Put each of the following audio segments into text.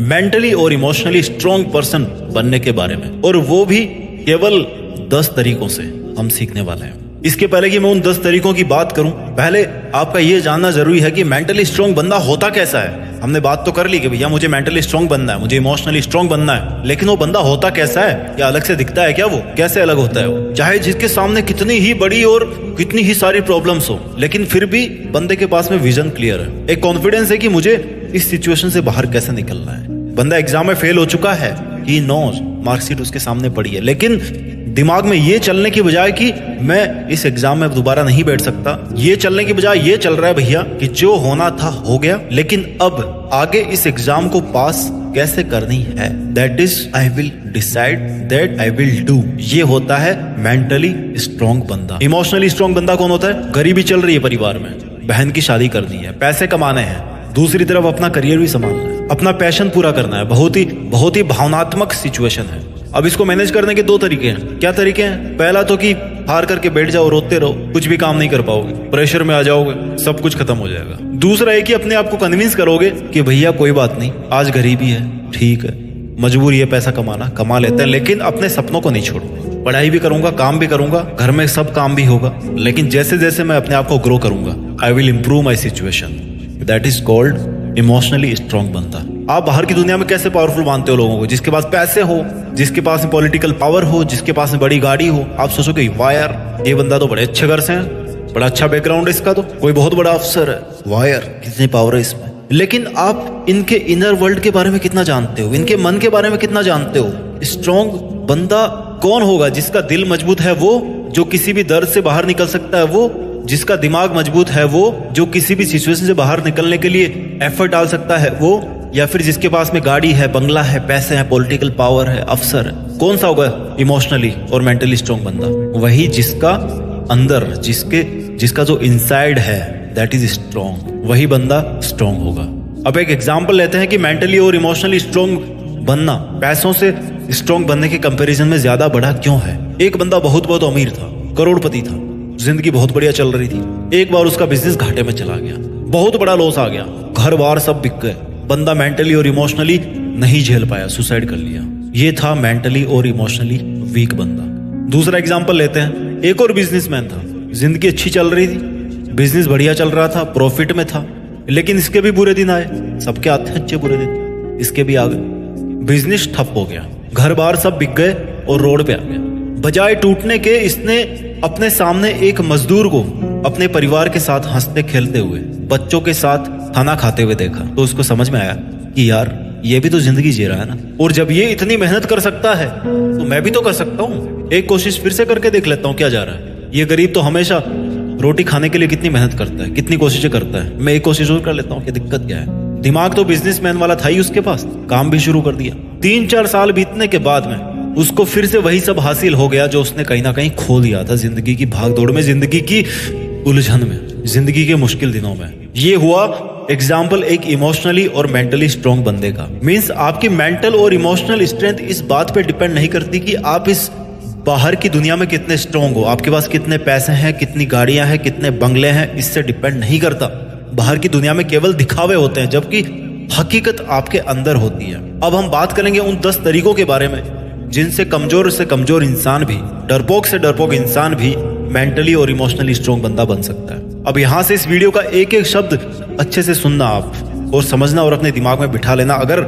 Mentally और emotionally strong person बनने के बारे में, और वो भी केवल 10 तरीकों से हम सीखने वाले हैं। इसके पहले कि मैं उन 10 तरीकों की बात करूं, पहले आपका ये जानना जरूरी है कि मेंटली स्ट्रॉन्ग बंदा होता कैसा है। हमने बात तो कर ली कि भैया मुझे मेंटली स्ट्रॉन्ग बनना है, मुझे इमोशनली स्ट्रॉन्ग बनना है, लेकिन वो बंदा होता कैसा है? क्या अलग से दिखता है क्या? वो कैसे अलग होता है? वो चाहे जिसके सामने कितनी ही बड़ी और कितनी ही सारी प्रॉब्लम्स हो, लेकिन फिर भी बंदे के पास में विजन क्लियर है, एक कॉन्फिडेंस है कि मुझे इस सिचुएशन से बाहर कैसे निकलना है। बंदा एग्जाम में फेल हो चुका है, ही नोज, मार्कशीट उसके सामने पड़ी है, लेकिन दिमाग में ये चलने की बजाय कि मैं इस एग्जाम में दोबारा नहीं बैठ सकता, ये चलने की बजाय ये चल रहा है भैया कि जो होना था हो गया, लेकिन अब आगे इस एग्जाम को पास कैसे करनी है, that is I will decide, that I will do. ये होता है मेंटली स्ट्रॉन्ग बंदा। इमोशनली स्ट्रॉन्ग बंदा कौन होता है? गरीबी चल रही है परिवार में, बहन की शादी करनी है, पैसे कमाने हैं, दूसरी तरफ अपना करियर भी संभालना है, अपना पैशन पूरा करना है। बहुत ही भावनात्मक सिचुएशन है। अब इसको मैनेज करने के 2 तरीके हैं। क्या तरीके हैं? पहला तो कि हार करके बैठ जाओ, रोते रहो, कुछ भी काम नहीं कर पाओगे, प्रेशर में आ जाओगे, सब कुछ खत्म हो जाएगा। दूसरा है कि अपने आप को कन्विंस करोगे कि भैया कोई बात नहीं, आज गरीबी है, ठीक है, मजबूरी है, पैसा कमा लेते हैं, लेकिन अपने सपनों को नहीं छोड़ो। पढ़ाई भी करूंगा, काम भी करूंगा, घर में सब काम भी होगा, लेकिन जैसे जैसे मैं अपने आप को ग्रो करूंगा, I will improve my situation. That is called emotionally strong बनता। आप बाहर की दुनिया में कैसे पावरफुल मानते हो लोगों को? जिसके पास पैसे हो, जिसके पास में पॉलिटिकल पावर हो, जिसके पास में बड़ी गाड़ी हो। आप सोचोगे वाह यार, ये बंदा तो बड़े अच्छे घर से है, बड़ा अच्छा बैकग्राउंड है इसका, तो कोई बहुत बड़ा अफसर है, वाह यार कितनी पावर है इसमें। लेकिन आप इनके इनर वर्ल्ड के बारे में कितना जानते हो? इनके मन के बारे में कितना जानते हो? स्ट्रॉन्ग बंदा कौन होगा? जिसका दिल मजबूत है वो, जो किसी भी दर्द से बाहर निकल सकता है वो, जिसका दिमाग मजबूत है वो, जो किसी भी सिचुएशन से बाहर निकलने के लिए एफर्ट डाल सकता है वो, या फिर जिसके पास में गाड़ी है, बंगला है, पैसे हैं, पॉलिटिकल पावर है, अफसर है? कौन सा होगा इमोशनली और मेंटली स्ट्रॉन्ग बंदा? वही जिसका अंदर, जिसका जो इनसाइड है दैट इज स्ट्रॉन्ग, वही बंदा स्ट्रॉन्ग होगा। अब एक एग्जांपल लेते हैं कि मेंटली और इमोशनली स्ट्रॉन्ग बनना पैसों से स्ट्रॉन्ग बनने के कंपैरिजन में ज्यादा बड़ा क्यों है? एक बंदा बहुत अमीर था, करोड़पति था, जिंदगी बहुत बढ़िया चल रही थी। एक बार उसका बिजनेस घाटे में चला गया, बहुत बड़ा लॉस आ गया, घर बार सब बिक गए। बंदा मेंटली और इमोशनली नहीं झेल पाया, सुसाइड कर लिया। ये था मेंटली और इमोशनली वीक बंदा। दूसरा एग्जांपल लेते हैं, एक और बिजनेसमैन था, जिंदगी अच्छी चल रही थी, बिजनेस बढ़िया चल रहा था, प्रॉफिट में था, लेकिन इसके भी बुरे दिन आए। सबके आते हैं अच्छे बुरे दिन, इसके भी आ गए। बिजनेस ठप हो गया, घर बार सब बिक गए और रोड पे आ गया। बजाय टूटने के इसने अपने सामने एक मजदूर को अपने परिवार के साथ हंसते खेलते हुए, बच्चों के साथ खाना खाते हुए देखा, तो उसको समझ में आया कि यार ये भी तो जिंदगी जी रहा है ना, और जब ये इतनी मेहनत कर सकता है तो मैं भी तो कर सकता हूँ। एक कोशिश फिर से करके देख लेता हूँ क्या जा रहा है। ये गरीब तो हमेशा रोटी खाने के लिए कितनी मेहनत करता है, कितनी कोशिशें करता है, मैं एक कोशिश और कर लेता हूँ, क्या दिक्कत क्या है। दिमाग तो बिजनेसमैन वाला था ही उसके पास, काम भी शुरू कर दिया। 3-4 साल बीतने के बाद में उसको फिर से वही सब हासिल हो गया जो उसने कहीं ना कहीं खो दिया था जिंदगी की भागदौड़ में, जिंदगी की उलझन में, जिंदगी के मुश्किल दिनों में। ये हुआ एग्जाम्पल एक इमोशनली और मेंटली स्ट्रॉन्ग बंदे का। मीन्स आपकी मेंटल और इमोशनल स्ट्रेंथ इस बात पे डिपेंड नहीं करती कि आप इस बाहर की दुनिया में कितने स्ट्रॉन्ग हो, आपके पास कितने पैसे हैं, कितनी गाड़ियां हैं, कितने बंगले हैं, इससे डिपेंड नहीं करता। बाहर की दुनिया में केवल दिखावे होते हैं, जबकि हकीकत आपके अंदर होती है। अब हम बात करेंगे उन 10 तरीकों के बारे में जिनसे कमजोर से कमजोर इंसान भी, डरपोक से डरपोक इंसान भी मेंटली और इमोशनली स्ट्रॉन्ग बंदा बन सकता है। अब यहां से इस वीडियो का एक एक शब्द अच्छे से सुनना आप, और समझना और अपने दिमाग में बिठा लेना, अगर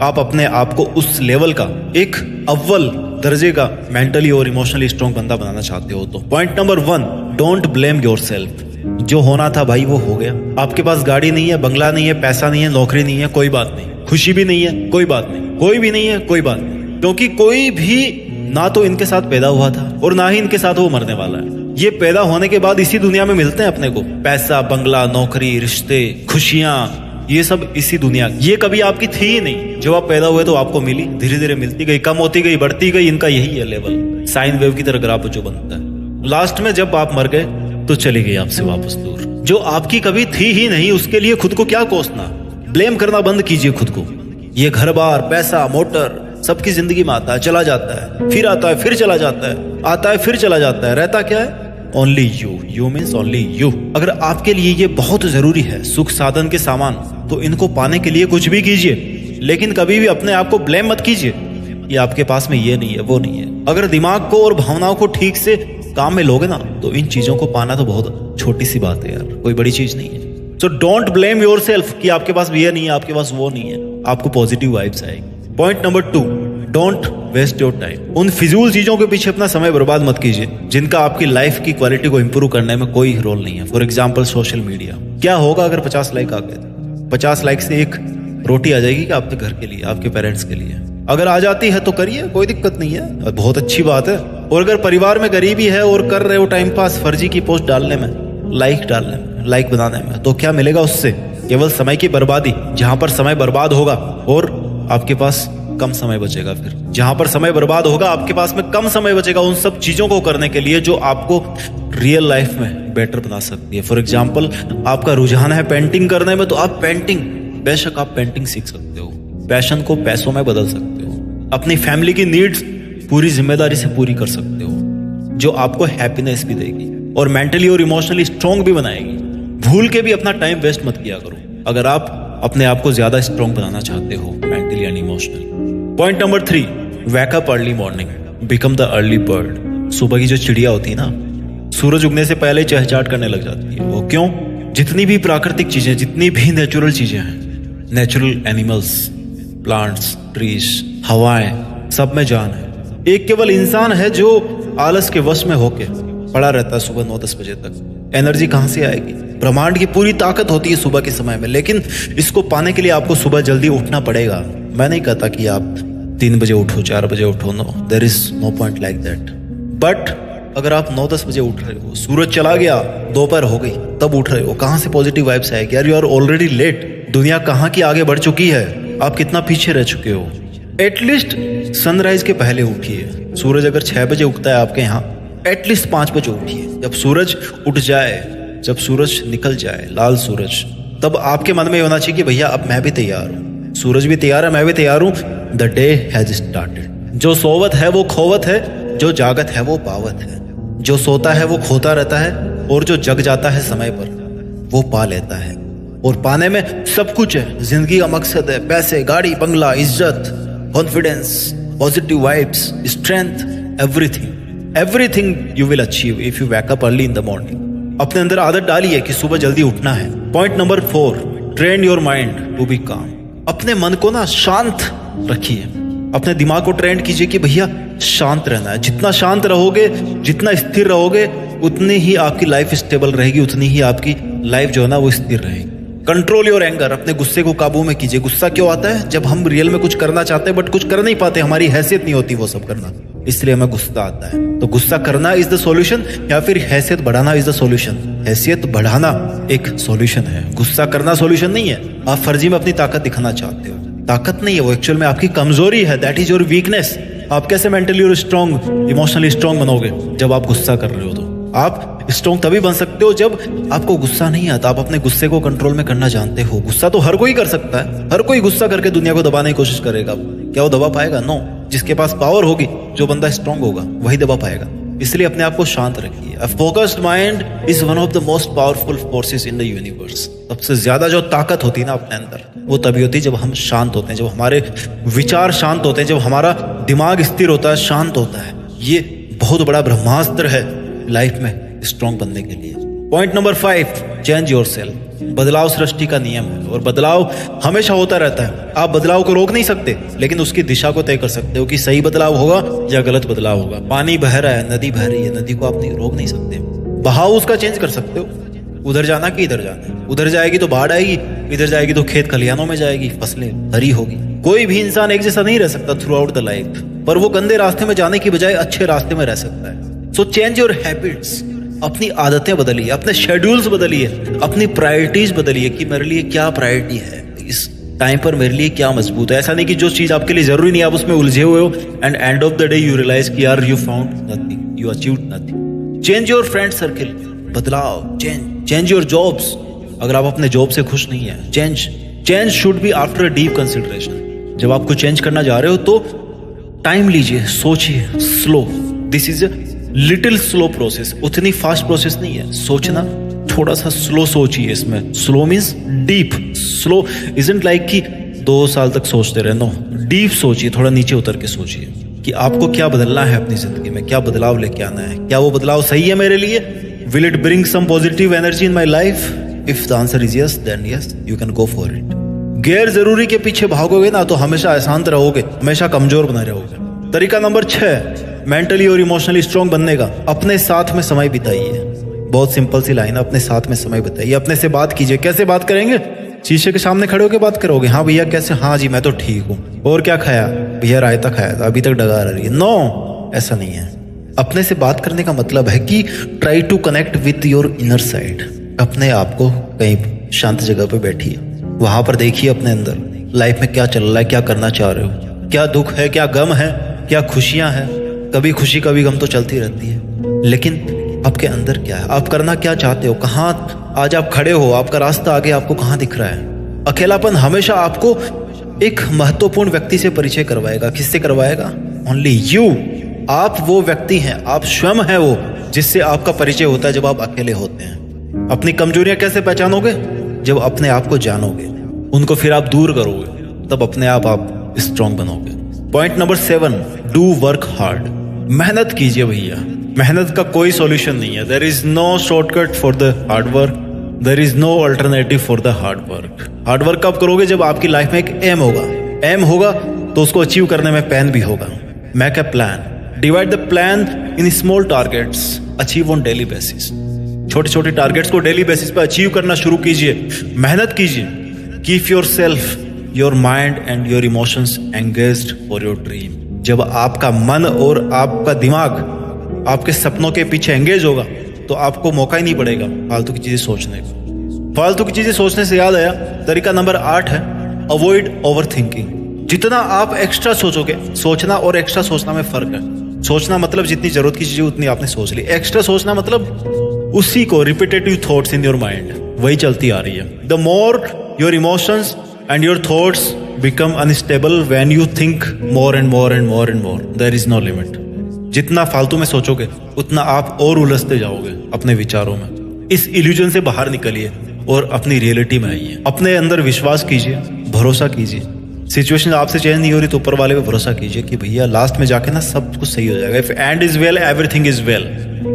आप अपने आप को उस लेवल का, एक अव्वल दर्जे का मेंटली और इमोशनली स्ट्रॉन्ग बंदा बनाना चाहते हो तो। Point number 1, don't blame yourself. जो होना था भाई वो हो गया। आपके पास गाड़ी नहीं है, बंगला नहीं है, पैसा नहीं है, नौकरी नहीं है, कोई बात नहीं। खुशी भी नहीं है, कोई बात नहीं। कोई भी नहीं है, कोई बात नहीं, क्योंकि कोई भी ना तो इनके साथ पैदा हुआ था और ना ही इनके साथ वो मरने वाला है। ये पैदा होने के बाद इसी दुनिया में मिलते हैं अपने को, पैसा, बंगला, नौकरी, रिश्ते, खुशियां, ये सब इसी दुनिया। ये कभी आपकी थी ही नहीं, जब आप पैदा हुए तो आपको मिली, धीरे धीरे मिलती गई, कम होती गई, बढ़ती गई। इनका यही है लेवल, साइन वेव की तरह ग्राफ जो बनता है। लास्ट में जब आप मर गए तो चली गई आपसे वापस दूर। जो आपकी कभी थी ही नहीं, उसके लिए खुद को क्या कोसना, ब्लेम करना बंद कीजिए खुद को। ये घर बार, पैसा, मोटर सबकी जिंदगी में आता है, चला जाता है, फिर आता है, फिर चला जाता है, आता है, फिर चला जाता है। रहता क्या है? Only you. You means only you. अगर आपके लिए ये बहुत जरूरी है, सुख साधन के सामान, तो इनको पाने के लिए कुछ भी कीजिए, लेकिन कभी भी अपने आप को ब्लेम मत कीजिए कि आपके पास में ये नहीं है, वो नहीं है। अगर दिमाग को और भावनाओं को ठीक से काम में लोगे ना, तो इन चीजों को पाना तो बहुत छोटी सी बात है यार, कोई बड़ी चीज नहीं है। सो डोंट ब्लेम योरसेल्फ कि आपके पास ये नहीं है, आपके पास वो नहीं है। आपको पॉजिटिव वाइब्स आएगी। Point number 2, don't waste your time. उन फिजूल चीजों के पीछे अपना समय बर्बाद मत कीजिए जिनका आपकी लाइफ की क्वालिटी को इंप्रूव करने में कोई रोल नहीं है। For example social media. क्या होगा अगर 50 लाइक आ गए? 50 लाइक से एक रोटी आ जाएगी कि आपके घर के लिए, आपके पेरेंट्स के लिए। अगर आ जाती है तो करिए, कोई दिक्कत नहीं है, बहुत अच्छी बात है। और अगर परिवार में गरीबी है और कर रहे हो टाइम पास फर्जी की पोस्ट डालने में, लाइक डालने में, लाइक बनाने में, तो क्या मिलेगा उससे? केवल समय की बर्बादी। जहां पर समय बर्बाद होगा और आपके पास कम समय बचेगा, फिर जहां पर समय बर्बाद होगा आपके पास में कम समय बचेगा उन सब चीजों को करने के लिए जो आपको रियल लाइफ में बेटर बना सकती है। फॉर एग्जाम्पल, आपका रुझान है पेंटिंग करने में, तो आप पेंटिंग, बेशक आप पेंटिंग सीख सकते हो, पैशन को पैसों में बदल सकते हो, अपनी फैमिली की नीड्स पूरी जिम्मेदारी से पूरी कर सकते हो, जो आपको हैप्पीनेस भी देगी और मेंटली और इमोशनली स्ट्रांग भी बनाएगी। भूल के भी अपना टाइम वेस्ट मत किया करो अगर आप अपने आप को ज्यादा स्ट्रांग बनाना चाहते हो mentally and emotionally. Point number 3, wake up early morning, become the early bird. सुबह की जो चिड़िया होती है ना, सूरज उगने से पहले चहचहाट करने लग जाती है। वो क्यों? जितनी भी प्राकृतिक चीजें, जितनी भी नेचुरल चीजें हैं, नेचुरल एनिमल्स, प्लांट्स, ट्रीज, हवाएं, सब में जान है। एक केवल इंसान है जो आलस के वश में होके पड़ा रहता है सुबह 9-10 बजे तक। एनर्जी कहां से आएगी? ब्रह्मांड की पूरी ताकत होती है सुबह के समय में, लेकिन इसको पाने के लिए आपको सुबह जल्दी उठना पड़ेगा। मैं नहीं कहता कि आप 3 बजे उठो, 4 बजे उठो, no, there is no point like that. But अगर आप 9-10 बजे उठ रहे हो, सूरज चला गया, दोपहर हो गई, तब उठ रहे हो, कहां से पॉजिटिव वाइब्स आएगी? यार, यू आर ऑलरेडी लेट। दुनिया कहां की आगे बढ़ चुकी है, आप कितना पीछे रह चुके हो। एटलीस्ट सनराइज के पहले उठिए। सूरज अगर 6 बजे उगता है आपके यहाँ, एटलीस्ट 5 बजे उठिए। जब सूरज उठ जाए, जब सूरज निकल जाए, लाल सूरज, तब आपके मन में होना चाहिए कि भैया अब मैं भी तैयार हूँ, सूरज भी तैयार है, मैं भी तैयार हूँ, द डे हैज स्टार्टेड। जो सोवत है वो खोवत है, जो जागत है वो पावत है, जो सोता है वो खोता रहता है, और जो जग जाता है समय पर वो पा लेता है। और पाने में सब कुछ है, जिंदगी का मकसद है, पैसे, गाड़ी, बंगला, इज्जत, confidence, positive vibes, strength, everything you will achieve if you wake up early in the morning. अपने अंदर आदत डालिए कि सुबह जल्दी उठना है। Point number 4, train your mind to be calm. अपने मन को ना शांत रखिए, अपने दिमाग को ट्रेन कीजिए कि भैया शांत रहना है। जितना शांत रहोगे, जितना स्थिर रहोगे, उतनी ही आपकी लाइफ स्टेबल रहेगी, उतनी ही आपकी लाइफ जो है ना वो स्थिर रहेगी। कंट्रोल योर एंगर, अपने गुस्से को काबू में कीजिए। गुस्सा क्यों आता है? जब हम रियल में कुछ करना चाहते हैं बट कुछ कर नहीं पाते, हमारी हैसियत नहीं होती वो सब करना, इसलिए हमें गुस्सा आता है। तो गुस्सा करना इज द सॉल्यूशन या फिर हैसियत बढ़ाना इज द सॉल्यूशन? हैसियत बढ़ाना एक सॉल्यूशन है, गुस्सा करना सॉल्यूशन नहीं है। आप फर्जी में अपनी ताकत दिखाना चाहते हो, ताकत नहीं है वो, एक्चुअल में आपकी कमजोरी है। That is your weakness. आप कैसे मेंटली और स्ट्रॉन्ग, इमोशनली स्ट्रॉन्ग बनोगे? जब आप गुस्सा कर रहे हो। तो आप स्ट्रॉन्ग तभी बन सकते हो जब आपको गुस्सा नहीं आता, आप अपने गुस्से को कंट्रोल में करना जानते हो। गुस्सा तो हर कोई कर सकता है, हर कोई गुस्सा करके दुनिया को दबाने की कोशिश करेगा। क्या वो दबा पाएगा? नो। जिसके पास पावर होगी, जो बंदा स्ट्रांग होगा, वही दबा पाएगा। इसलिए अपने आप को शांत रखिए। A focused mind is one of the most powerful forces in the universe. सबसे ज्यादा जो ताकत होती है ना अपने अंदर, वो तभी होती है जब हम शांत होते हैं, जब हमारे विचार शांत होते हैं, जब हमारा दिमाग स्थिर होता है, शांत होता है। ये बहुत बड़ा ब्रह्मास्त्र है लाइफ में स्ट्रांग बनने के लिए। Point number 5, change yourself. बदलाव सृष्टि का नियम है और बदलाव हमेशा होता रहता है। आप बदलाव को रोक नहीं सकते, लेकिन उसकी दिशा को तय कर सकते हो कि सही बदलाव होगा या गलत बदलाव होगा। पानी बह रहा है, नदी बह रही है, नदी को आप नहीं रोक नहीं सकते, बहाव उसका चेंज कर सकते हो। उधर जाना कि इधर जाना, उधर जाएगी तो बाढ़ आएगी, इधर जाएगी तो खेत खलिहानों में जाएगी, फसलें हरी होगी। कोई भी इंसान एक जैसा नहीं रह सकता थ्रू आउट द लाइफ, पर वो गंदे रास्ते में जाने की बजाय अच्छे रास्ते में रह सकता है। So change your habits. अपनी आदतें बदलिए, अपने शेड्यूल्स बदलिए, अपनी प्रायोरिटीज बदलिए कि मेरे लिए क्या प्रायोरिटी है, इस टाइम पर मेरे लिए क्या मजबूत है। ऐसा नहीं कि जो चीज आपके लिए जरूरी नहीं, आप उसमें उलझे हुए हो and end of the day you realize कि यार you found nothing, you achieved nothing. Change your friend circle, बदलाव, चेंज योर जॉब्स। अगर आप अपने जॉब से खुश नहीं है, change should be after a deep consideration. जब आपको चेंज करना जा रहे हो तो टाइम लीजिए, सोचिए, slow. This is a little slow process, उतनी फास्ट प्रोसेस नहीं है। सोचना थोड़ा सा स्लो सोचिए इसमें। Slow means deep. Slow isn't like कि 2 साल तक सोचते रहे, नो, डीप सोचिए, थोड़ा नीचे उतर के सोचिए कि आपको क्या बदलना है अपनी जिंदगी में, क्या बदलाव लेके आना है, क्या वो बदलाव सही है मेरे लिए, will it bring some positive energy in my life? If the answer is yes, then yes, you can go for it. गैर जरूरी के पीछे भागोगे ना तो हमेशा अशांत रहोगे, हमेशा कमजोर बने रहोगे। तरीका नंबर 6 मेंटली और इमोशनली स्ट्रांग बनने का, अपने साथ में समय बिताइए। बहुत सिंपल सी लाइन है, अपने साथ में समय बिताइए, अपने से बात कीजिए। कैसे बात करेंगे? शीशे के सामने खड़े होकर बात करोगे, हाँ भैया कैसे, हाँ जी मैं तो ठीक हूँ, और क्या खाया भैया, रायता खाया था, अभी तक डगा रही है। नो, ऐसा नहीं है। अपने से बात करने का मतलब है कि try to connect with your inner side. अपने आप को कहीं शांत जगह पे बैठिए, वहां पर देखिए अपने अंदर लाइफ में क्या चल रहा है, क्या करना चाह रहे हो, क्या दुख है, क्या गम है, क्या खुशियां हैं। कभी खुशी कभी गम तो चलती रहती है, लेकिन आपके अंदर क्या है, आप करना क्या चाहते हो, कहाँ आज आप खड़े हो, आपका रास्ता आगे आपको कहाँ दिख रहा है। अकेलापन हमेशा आपको एक महत्वपूर्ण व्यक्ति से परिचय करवाएगा। किससे करवाएगा? Only you. आप वो व्यक्ति हैं, आप स्वयं हैं वो जिससे आपका परिचय होता है जब आप अकेले होते हैं। अपनी कमजोरियां कैसे पहचानोगे? जब अपने आप को जानोगे, उनको फिर आप दूर करोगे, तब अपने आप स्ट्रांग बनोगे। Point number 7 do work hard. मेहनत कीजिए भैया, मेहनत का कोई सॉल्यूशन नहीं है। There is no shortcut for the hard work, there is no alternative for the hard work. Hard work कब करोगे? जब आपकी लाइफ में एक एम होगा। एम होगा तो उसको अचीव करने में पेन भी होगा। Make a plan, divide the plan in small targets, achieve on daily basis. छोटे छोटे टारगेट्स को डेली बेसिस पे अचीव करना शुरू कीजिए, मेहनत कीजिए। Keep your self, your mind and your emotions engaged for your dream. जब आपका मन और आपका दिमाग आपके सपनों के पीछे एंगेज होगा तो आपको मौका ही नहीं पड़ेगा फालतू की चीजें सोचने का। फालतू की चीजें सोचने से याद आया, तरीका नंबर 8 है अवॉइड ओवर थिंकिंग। जितना आप एक्स्ट्रा सोचोगे, सोचना और एक्स्ट्रा सोचना में फर्क है। सोचना मतलब जितनी जरूरत की चीजें उतनी आपने सोच ली। एक्स्ट्रा सोचना मतलब उसी को repetitive thoughts in your mind, वही चलती आ रही है। The more your emotions and your thoughts become unstable when you think more and more and more and more. There is no limit. जितना फालतू में सोचोगे उतना आप और उलझते जाओगे अपने विचारों में। इस इल्यूजन से बाहर निकलिए और अपनी रियलिटी में आइए। अपने अंदर विश्वास कीजिए, भरोसा कीजिए। सिचुएशन आपसे चेंज नहीं हो रही तो ऊपर वाले पे भरोसा कीजिए कि भैया लास्ट में जाके ना सब कुछ सही हो जाएगा। If and is well, everything is well.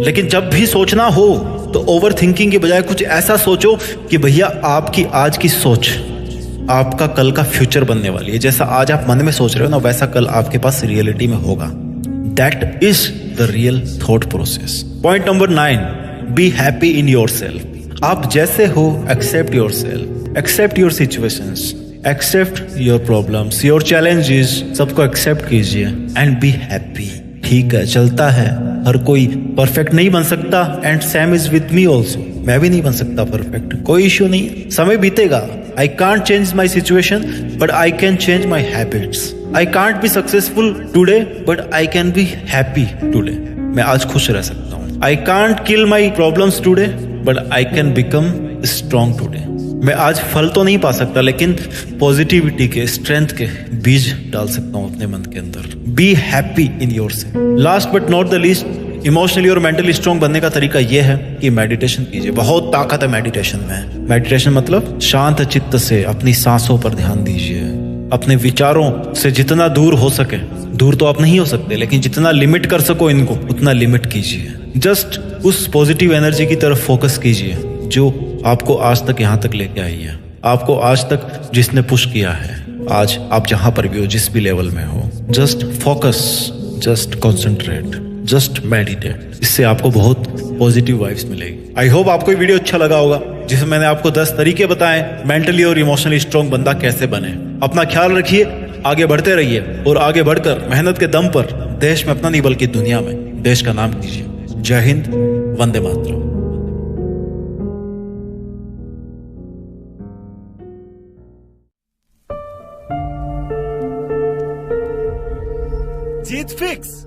लेकिन जब भी सोचना हो तो ओवर थिंकिंग के बजाय कुछ ऐसा सोचो कि भैया आपकी आज की सोच आपका कल का फ्यूचर बनने वाली है। जैसा आज आप मन में सोच रहे हो ना, वैसा कल आपके पास रियलिटी में होगा। That is the real thought process. Point number 9 be happy in your self. आप जैसे हो accept your self, accept your situations, accept your problems, your challenges, सबको एक्सेप्ट कीजिए एंड बी हैप्पी। ठीक है, चलता है, हर कोई परफेक्ट नहीं बन सकता and same is with me also. मैं भी नहीं बन सकता परफेक्ट, कोई इश्यू नहीं, समय बीतेगा। I can't change my situation, but I can change my habits. I can't be successful today, but I can be happy today. मैं आज खुश रह सकता हूँ। I can't kill my problems today, but I can become strong today. मैं आज फल तो नहीं पा सकता, लेकिन पॉजिटिविटी के, स्ट्रेंथ के बीज डाल सकता हूँ अपने मन के अंदर। Be happy in yourself. Last but not the least, emotionally और मेंटली स्ट्रांग बनने का तरीका यह है कि मेडिटेशन कीजिए। बहुत ताकत है मेडिटेशन में। मेडिटेशन मतलब शांत चित्त से अपनी सांसों पर ध्यान दीजिए। अपने विचारों से जितना दूर हो सके, दूर तो आप नहीं हो सकते, लेकिन जितना लिमिट कर सको इनको उतना लिमिट कीजिए। जस्ट उस पॉजिटिव एनर्जी की तरफ फोकस कीजिए जो आपको आज तक यहाँ तक लेके आई है, आपको आज तक जिसने पुश किया है। आज आप जहां पर भी हो, जिस भी लेवल में हो, just focus, just concentrate, just meditate. इससे आपको बहुत पॉजिटिव वाइब्स मिलेगी। आई होप आपको ये वीडियो अच्छा लगा होगा, जिसमें मैंने आपको 10 तरीके बताए मेंटली और इमोशनली स्ट्रांग बंदा कैसे बने। अपना ख्याल रखिए, आगे बढ़ते रहिए और आगे बढ़कर मेहनत के दम पर देश में अपना नहीं बल्कि दुनिया में देश का नाम कीजिए। जय हिंद, वंदे मातरम। जीत फिक्स।